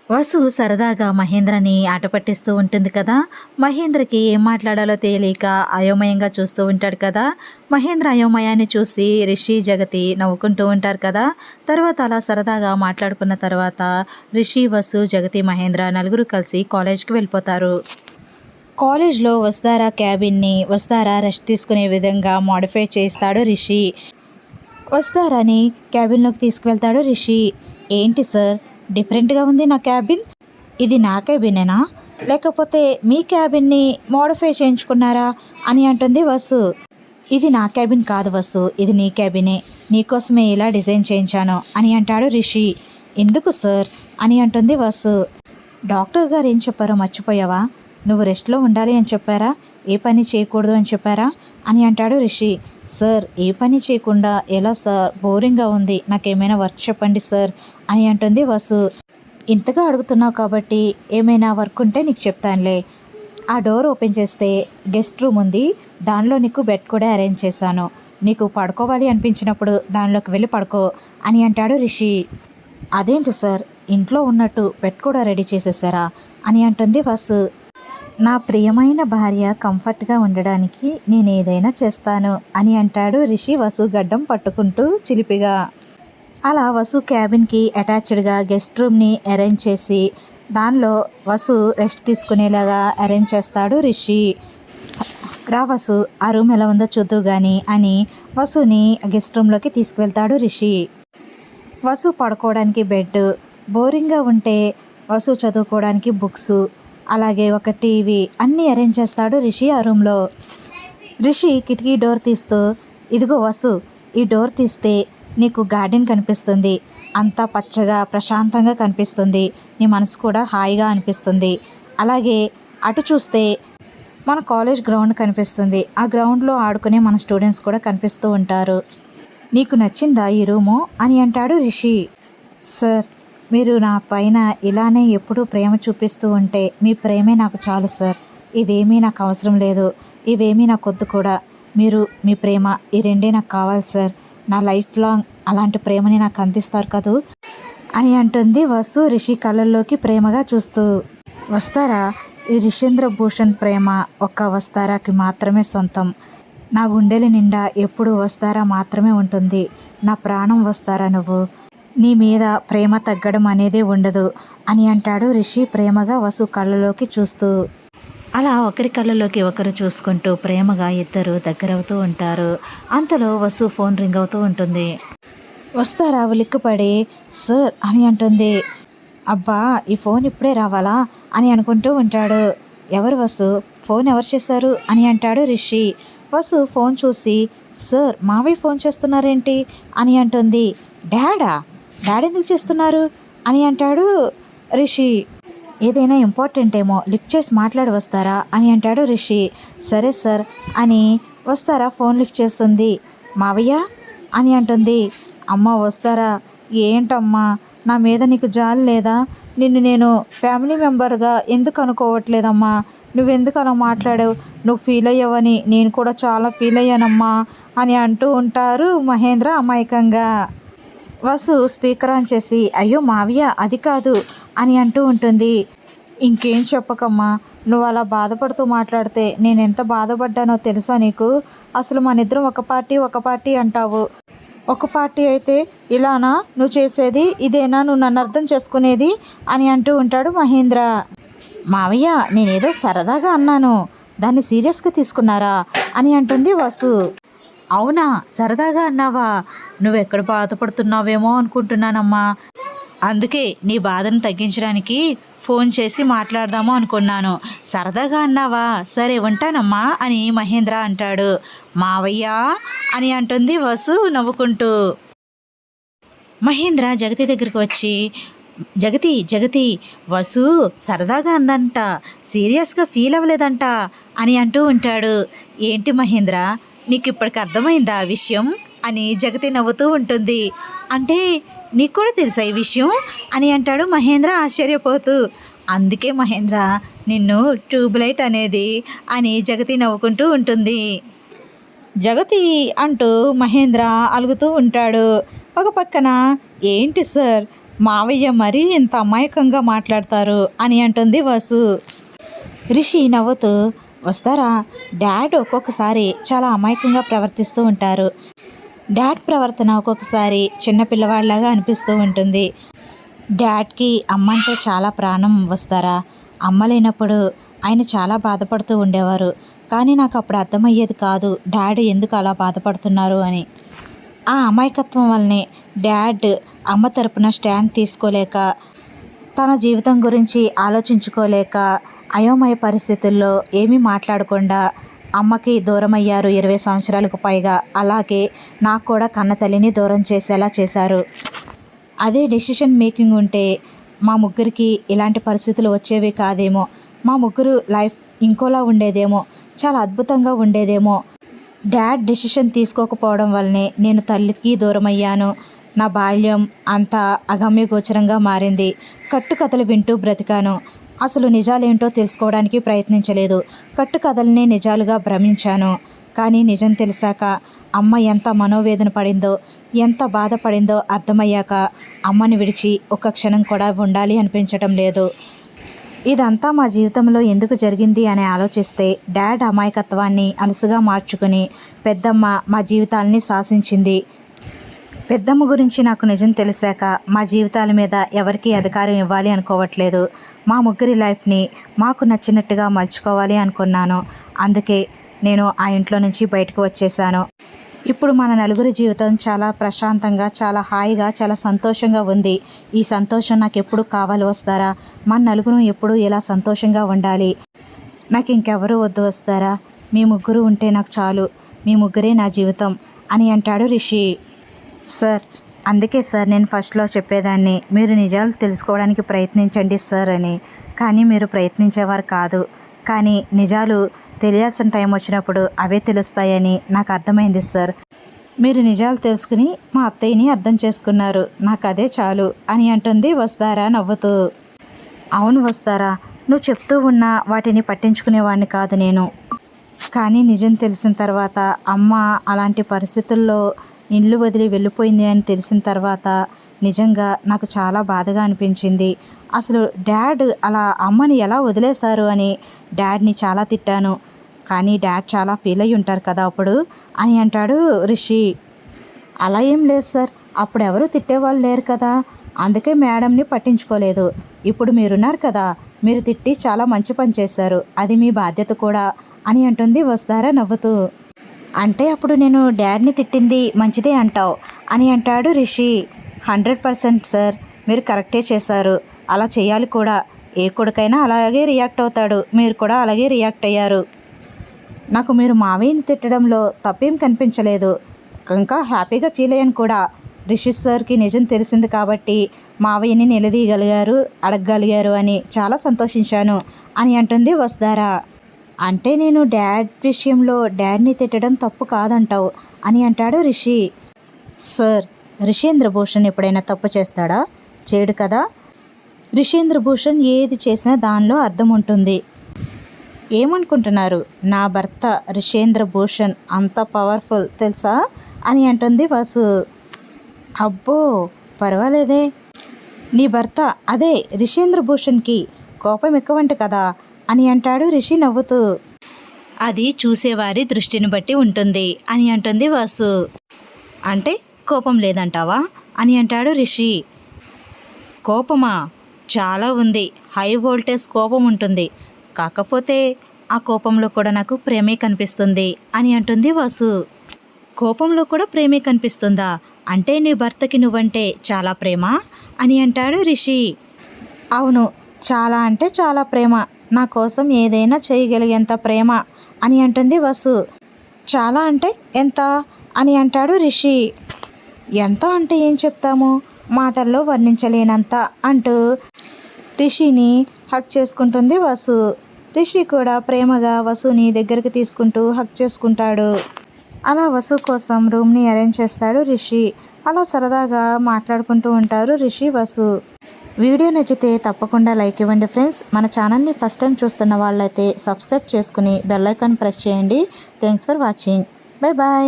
వసు సరదాగా మహేంద్రని ఆట పట్టిస్తూ ఉంటుంది కదా! మహేంద్రకి ఏం మాట్లాడాలో తెలియక అయోమయంగా చూస్తూ ఉంటాడు కదా! మహేంద్ర అయోమయాన్ని చూసి రిషి, జగతి నవ్వుకుంటూ ఉంటారు కదా! తర్వాత అలా సరదాగా మాట్లాడుకున్న తర్వాత రిషి, వసు, జగతి, మహేంద్ర నలుగురు కలిసి కాలేజ్‌కి వెళ్ళిపోతారు. కాలేజ్‌లో వసుధార రెస్ట్ తీసుకునే విధంగా మోడిఫై చేస్తాడు రిషి. వస్తారని క్యాబిన్‌లోకి తీసుకువెళ్తాడు రిషి. "ఏంటి సార్, డిఫరెంట్‌గా ఉంది నా క్యాబిన్. ఇది నా క్యాబినేనా? లేకపోతే మీ క్యాబిన్‌ని మోడిఫై చేయించుకున్నారా?" అని అంటుంది వసు. "ఇది నా క్యాబిన్ కాదు వసు. ఇది నీ క్యాబినే. నీకోసమే ఇలా డిజైన్ చేయించాను" అని అంటాడు రిషి. "ఎందుకు సార్?" అని అంటుంది వసు. "డాక్టర్ గారు ఏం చెప్పారో మర్చిపోయావా? నువ్వు రెస్ట్‌లో ఉండాలి అని చెప్పారా? ఏ పని చేయకూడదు అని చెప్పారా?" అని అంటాడు రిషి. "సార్, ఏ పని చేయకుండా ఎలా సార్? బోరింగ్‌గా ఉంది. నాకేమైనా వర్క్ చెప్పండి సార్" అని అంటుంది వసు. "ఇంతగా అడుగుతున్నావు కాబట్టి ఏమైనా వర్క్ ఉంటే నీకు చెప్తానులే. ఆ డోర్ ఓపెన్ చేస్తే గెస్ట్ రూమ్ ఉంది. దానిలో నీకు బెడ్ కూడా అరేంజ్ చేశాను. నీకు పడుకోవాలి అనిపించినప్పుడు దానిలోకి వెళ్ళి పడుకో" అని అంటాడు రిషి. "అదేంటి సార్, ఇంట్లో ఉన్నట్టు బెడ్ కూడా రెడీ చేసేసారా?" అని అంటుంది వసు. "నా ప్రియమైన భార్య కంఫర్ట్‌గా ఉండడానికి నేనేదైనా చేస్తాను" అని అంటాడు రిషి వసు గడ్డం పట్టుకుంటూ చిలిపిగా. అలా వసు క్యాబిన్‌కి అటాచ్డ్‌గా గెస్ట్ రూమ్‌ని అరేంజ్ చేసి దానిలో వసు రెస్ట్ తీసుకునేలాగా అరేంజ్ చేస్తాడు రిషి. "రా వసు, ఆ రూమ్ ఎలా ఉందో చూద్దువు గాని" అని వసుని గెస్ట్ రూమ్‌లోకి తీసుకువెళ్తాడు రిషి. వసు పడుకోవడానికి బెడ్, బోరింగ్‌గా ఉంటే వసు చదువుకోవడానికి బుక్సు, అలాగే ఒక టీవీ అన్నీ అరేంజ్ చేస్తాడు రిషి ఆ రూమ్‌లో. రిషి కిటికీ డోర్ తీస్తూ, "ఇదిగో వసు, ఈ డోర్ తీస్తే నీకు గార్డెన్ కనిపిస్తుంది. అంతా పచ్చగా ప్రశాంతంగా కనిపిస్తుంది. నీ మనసు కూడా హాయిగా అనిపిస్తుంది. అలాగే అటు చూస్తే మన కాలేజ్ గ్రౌండ్ కనిపిస్తుంది. ఆ గ్రౌండ్‌లో ఆడుకునే మన స్టూడెంట్స్ కూడా కనిపిస్తూ ఉంటారు. నీకు నచ్చిందా ఈ రూము?" అని అంటాడు రిషి. "సార్, మీరు నా పైన ఇలానే ఎప్పుడూ ప్రేమ చూపిస్తూ ఉంటే మీ ప్రేమే నాకు చాలు సార్. ఇవేమీ నాకు అవసరం లేదు. ఇవేమీ నాకొద్దు కూడా. మీరు, మీ ప్రేమ, ఈ రెండే నాకు కావాలి సార్. నా లైఫ్ లాంగ్ అలాంటి ప్రేమని నాకు అందిస్తారు కదూ" అని అంటుంది వసు రిషి కళ్ళల్లోకి ప్రేమగా చూస్తూ. "వస్తారా, ఈ రిషేంద్ర భూషణ్ ప్రేమ ఒక్క వస్తారాకి మాత్రమే సొంతం. నా గుండెల నిండా ఎప్పుడూ వస్తారా మాత్రమే ఉంటుంది. నా ప్రాణం వస్తారా నువ్వు. నీ మీద ప్రేమ తగ్గడం అనేదే ఉండదు" అని అంటాడు రిషి ప్రేమగా వసు కళ్ళలోకి చూస్తూ. అలా ఒకరి కళ్ళలోకి ఒకరు చూసుకుంటూ ప్రేమగా ఇద్దరు దగ్గరవుతూ ఉంటారు. అంతలో వసు ఫోన్ రింగ్ అవుతూ ఉంటుంది. వస్తారా ఉలిక్కిపడి "సార్" అని అంటుంది. "అబ్బా, ఈ ఫోన్ ఇప్పుడే రావాలా?" అని అనుకుంటూ ఉంటాడు. "ఎవరు వసు? ఫోన్ ఎవరు చేశారు?" అని అంటాడు రిషి. వసు ఫోన్ చూసి, "సార్, మావయ్య ఫోన్ చేస్తున్నారేంటి?" అని అంటుంది. "డాడా? డాడీ ఎందుకు చేస్తున్నారు?" అని అంటాడు రిషి. "ఏదైనా ఇంపార్టెంట్ ఏమో, లిఫ్ట్ చేసి మాట్లాడి వస్తారా" అని అంటాడు రిషి. "సరే సార్" అని వస్తారా ఫోన్ లిఫ్ట్ చేస్తుంది. "మావయ్య" అని అంటుంది. "అమ్మ వస్తారా, ఏంటమ్మా, నా మీద నీకు జాలి లేదా? నిన్ను నేను ఫ్యామిలీ మెంబర్గా ఎందుకు అనుకోవట్లేదమ్మా? నువ్వెందుకు అలా మాట్లాడావు? నువ్వు ఫీల్ అయ్యావని నేను కూడా చాలా ఫీల్ అయ్యానమ్మా" అని అంటూ ఉంటారు మహేంద్ర అమాయకంగా. వసు స్పీకర్ ఆన్ చేసి, "అయ్యో మావయ్య, అది కాదు" అని అంటూ ఉంటుంది. "ఇంకేం చెప్పకమ్మా. నువ్వు అలా బాధపడుతూ మాట్లాడితే నేను ఎంత బాధపడ్డానో తెలుసా నీకు? అసలు మనిద్దరం ఒక పార్టీ అంటావు. ఒక పార్టీ అయితే ఇలానా నువ్వు చేసేది? ఇదేనా నువ్వు నన్ను అర్థం చేసుకునేది?" అని అంటూ ఉంటాడు మహేంద్ర. "మావయ్య, నేనేదో సరదాగా అన్నాను. దాన్ని సీరియస్గా తీసుకున్నారా?" అని అంటుంది వసు. "అవునా, సరదాగా అన్నావా? నువ్వెక్కడ బాధపడుతున్నావేమో అనుకుంటున్నానమ్మా. అందుకే నీ బాధను తగ్గించడానికి ఫోన్ చేసి మాట్లాడదాము అనుకున్నాను. సరదాగా అన్నావా? సరే ఉంటానమ్మా" అని మహేంద్ర అంటాడు. "మావయ్య" అని అంటుంది వసు నవ్వుకుంటూ. మహేంద్ర జగతి దగ్గరికి వచ్చి, "జగతి, జగతి, వసు సరదాగా అందంట, సీరియస్గా ఫీల్ అవ్వలేదంట" అని అంటూ ఉంటాడు. "ఏంటి మహేంద్ర, నీకు ఇప్పటికి అర్థమైందా ఆ విషయం?" అని జగతి నవ్వుతూ ఉంటుంది. "అంటే నీకు కూడా తెలుసా ఈ విషయం?" అని అంటాడు మహేంద్ర ఆశ్చర్యపోతూ. "అందుకే మహేంద్ర నిన్ను ట్యూబ్లైట్ అనేది" అని జగతి నవ్వుకుంటూ ఉంటుంది. జగతి అంటూ మహేంద్ర అలుగుతూ ఉంటాడు. ఒక పక్కన, "ఏంటి సార్, మావయ్య మరీ ఇంత అమాయకంగా మాట్లాడతారు అని అంటుంది వసు. రిషి నవ్వుతూ, వస్తారా, డాడ్ ఒక్కొక్కసారి చాలా అమాయకంగా ప్రవర్తిస్తూ ఉంటారు. డాడ్ ప్రవర్తన ఒక్కొక్కసారి చిన్న పిల్లవాడిలాగా అనిపిస్తూ ఉంటుంది. డాడ్కి అమ్మ అంటే చాలా ప్రాణం వస్తారా. అమ్మ లేనప్పుడు ఆయన చాలా బాధపడుతూ ఉండేవారు. కానీ నాకు అప్పుడు అర్థమయ్యేది కాదు డాడ్ ఎందుకు అలా బాధపడుతున్నారు అని. ఆ అమాయకత్వం వల్లనే డాడ్ అమ్మ తరపున స్టాండ్ తీసుకోలేక, తన జీవితం గురించి ఆలోచించుకోలేక, అయోమయ పరిస్థితుల్లో ఏమీ మాట్లాడకుండా అమ్మకి దూరమయ్యారు 20 సంవత్సరాలకు పైగా. అలాగే నాకు కూడా కన్న తల్లిని దూరం చేసేలా చేశారు. అదే డెసిషన్ మేకింగ్ ఉంటే మా ముగ్గురికి ఇలాంటి పరిస్థితులు వచ్చేవి కాదేమో. మా ముగ్గురు లైఫ్ ఇంకోలా ఉండేదేమో, చాలా అద్భుతంగా ఉండేదేమో. డాడ్ డెసిషన్ తీసుకోకపోవడం వల్లనే నేను తల్లికి దూరమయ్యాను. నా బాల్యం అంతా అగమ్యగోచరంగా మారింది. కట్టుకథలు వింటూ బ్రతికాను. అసలు నిజాలేంటో తెలుసుకోవడానికి ప్రయత్నించలేదు. కట్టుకథలనే నిజాలుగా భ్రమించాను. కానీ నిజం తెలిసాక అమ్మ ఎంత మనోవేదన పడిందో, ఎంత బాధపడిందో అర్థమయ్యాక అమ్మని విడిచి ఒక్క క్షణం కూడా ఉండాలి అనిపించటం లేదు. ఇదంతా మా జీవితంలో ఎందుకు జరిగింది అని ఆలోచిస్తే డాడ్ అమాయకత్వాన్ని అలుసుగా మార్చుకుని పెద్దమ్మ మా జీవితాలని శాసించింది. పెద్దమ్మ గురించి నాకు నిజం తెలిసాక మా జీవితాల మీద ఎవరికీ అధికారం ఇవ్వాలి అనుకోవట్లేదు. మా ముగ్గురి లైఫ్ని మాకు నచ్చినట్టుగా మలుచుకోవాలి అనుకున్నాను. అందుకే నేను ఆ ఇంట్లో నుంచి బయటకు వచ్చేసాను. ఇప్పుడు మన నలుగురి జీవితం చాలా ప్రశాంతంగా, చాలా హాయిగా, చాలా సంతోషంగా ఉంది. ఈ సంతోషం నాకు ఎప్పుడు కావాలి వస్తారా. మన నలుగురు ఎప్పుడు ఇలా సంతోషంగా ఉండాలి. నాకు ఇంకెవరూ వద్దు వస్తారా. మీ ముగ్గురు ఉంటే నాకు చాలు. మీ ముగ్గురే నా జీవితం అని అంటాడు రిషి. సార్, అందుకే సార్ నేను ఫస్ట్లో చెప్పేదాన్ని, మీరు నిజాలు తెలుసుకోవడానికి ప్రయత్నించండి సార్ అని. కానీ మీరు ప్రయత్నించేవారు కాదు. కానీ నిజాలు తెలియాల్సిన టైం వచ్చినప్పుడు అవే తెలుస్తాయని నాకు అర్థమైంది సార్. మీరు నిజాలు తెలుసుకుని మా అత్తయ్యని అర్థం చేసుకున్నారు. నాకు అదే చాలు అని అంటుంది వస్తారా నవ్వుతూ. అవును వస్తారా, నువ్వు చెప్తూ ఉన్నా వాటిని పట్టించుకునేవాడిని కాదు నేను. కానీ నిజం తెలిసిన తర్వాత అమ్మ అలాంటి పరిస్థితుల్లో ఇల్లు వదిలి వెళ్ళిపోయింది అని తెలిసిన తర్వాత నిజంగా నాకు చాలా బాధగా అనిపించింది. అసలు డాడ్ అలా అమ్మని ఎలా వదిలేశారు అని డాడ్ని చాలా తిట్టాను. కానీ డాడ్ చాలా ఫీల్ అయ్యి ఉంటారు కదా అప్పుడు అని అంటాడు రిషి. అలా ఏం లేదు సార్, అప్పుడు ఎవరు తిట్టేవాళ్ళు లేరు కదా, అందుకే మేడంని పట్టించుకోలేదు. ఇప్పుడు మీరున్నారు కదా, మీరు తిట్టి చాలా మంచి పని చేశారు, అది మీ బాధ్యత కూడా అని అంటుంది వస్తారా నవ్వుతూ. అంటే అప్పుడు నేను డాడ్ని తిట్టింది మంచిదే అంటావు అని అంటాడు రిషి. 100% సార్, మీరు కరెక్టే చేశారు. అలా చేయాలి కూడా. ఏ కొడుకైనా అలాగే రియాక్ట్ అవుతాడు. మీరు కూడా అలాగే రియాక్ట్ అయ్యారు. నాకు మీరు మావయ్యని తిట్టడంలో తప్పేం కనిపించలేదు. ఇంకా హ్యాపీగా ఫీల్ అయ్యాను కూడా. రిషి సార్కి నిజం తెలిసింది కాబట్టి మావయ్యని నిలదీయగలిగారు, అడగగలిగారు అని చాలా సంతోషించాను అని అంటుంది వస్తారా. అంటే నేను డాడ్ విషయంలో డాడ్ని తిట్టడం తప్పు కాదంటావు అని అంటాడు రిషి. సార్, రిషేంద్ర భూషణ్ ఎప్పుడైనా తప్పు చేస్తాడా? చేయడు కదా. రిషేంద్ర భూషణ్ ఏది చేసినా దానిలో అర్థం ఉంటుంది. ఏమనుకుంటున్నారు, నా భర్త రిషేంద్ర భూషణ్ అంత పవర్ఫుల్ తెలుసా అని అంటుంది వసు. అబ్బో పర్వాలేదే, నీ భర్త అదే రిషేంద్ర భూషణ్కి కోపం ఎక్కువంట కదా అని అంటాడు రిషి నవ్వుతూ. అది చూసేవారి దృష్టిని బట్టి ఉంటుంది అని అంటుంది వసు. అంటే కోపం లేదంటావా అని అంటాడు రిషి. కోపమా? చాలా ఉంది. హై వోల్టేజ్ కోపం ఉంటుంది. కాకపోతే ఆ కోపంలో కూడా నాకు ప్రేమే కనిపిస్తుంది అని అంటుంది వసు. కోపంలో కూడా ప్రేమే కనిపిస్తుందా? అంటే నీ భర్తకి నువ్వంటే చాలా ప్రేమ అని అంటాడు రిషి. అవును, చాలా అంటే చాలా ప్రేమ. నా కోసం ఏదైనా చేయగలిగేంత ప్రేమ అని అంటుంది వసు. చాలా అంటే ఎంత అని అంటాడు రిషి. ఎంత అంటే ఏం చెప్తాము, మాటల్లో వర్ణించలేనంత అంటూ రిషిని హక్ చేసుకుంటుంది వసు. రిషి కూడా ప్రేమగా వసుని దగ్గరికి తీసుకుంటూ హక్ చేసుకుంటాడు. అలా వసు కోసం రూమ్ని అరేంజ్ చేస్తాడు రిషి. అలా సరదాగా మాట్లాడుకుంటూ ఉంటారు రిషి వసు. వీడియో నచ్చితే తప్పకుండా లైక్ ఇవ్వండి ఫ్రెండ్స్. మన ఛానల్ని ఫస్ట్ టైం చూస్తున్న వాళ్ళైతే సబ్స్క్రైబ్ చేసుకుని బెల్ ఐకాన్ ప్రెస్ చేయండి. Thanks for watching. Bye bye.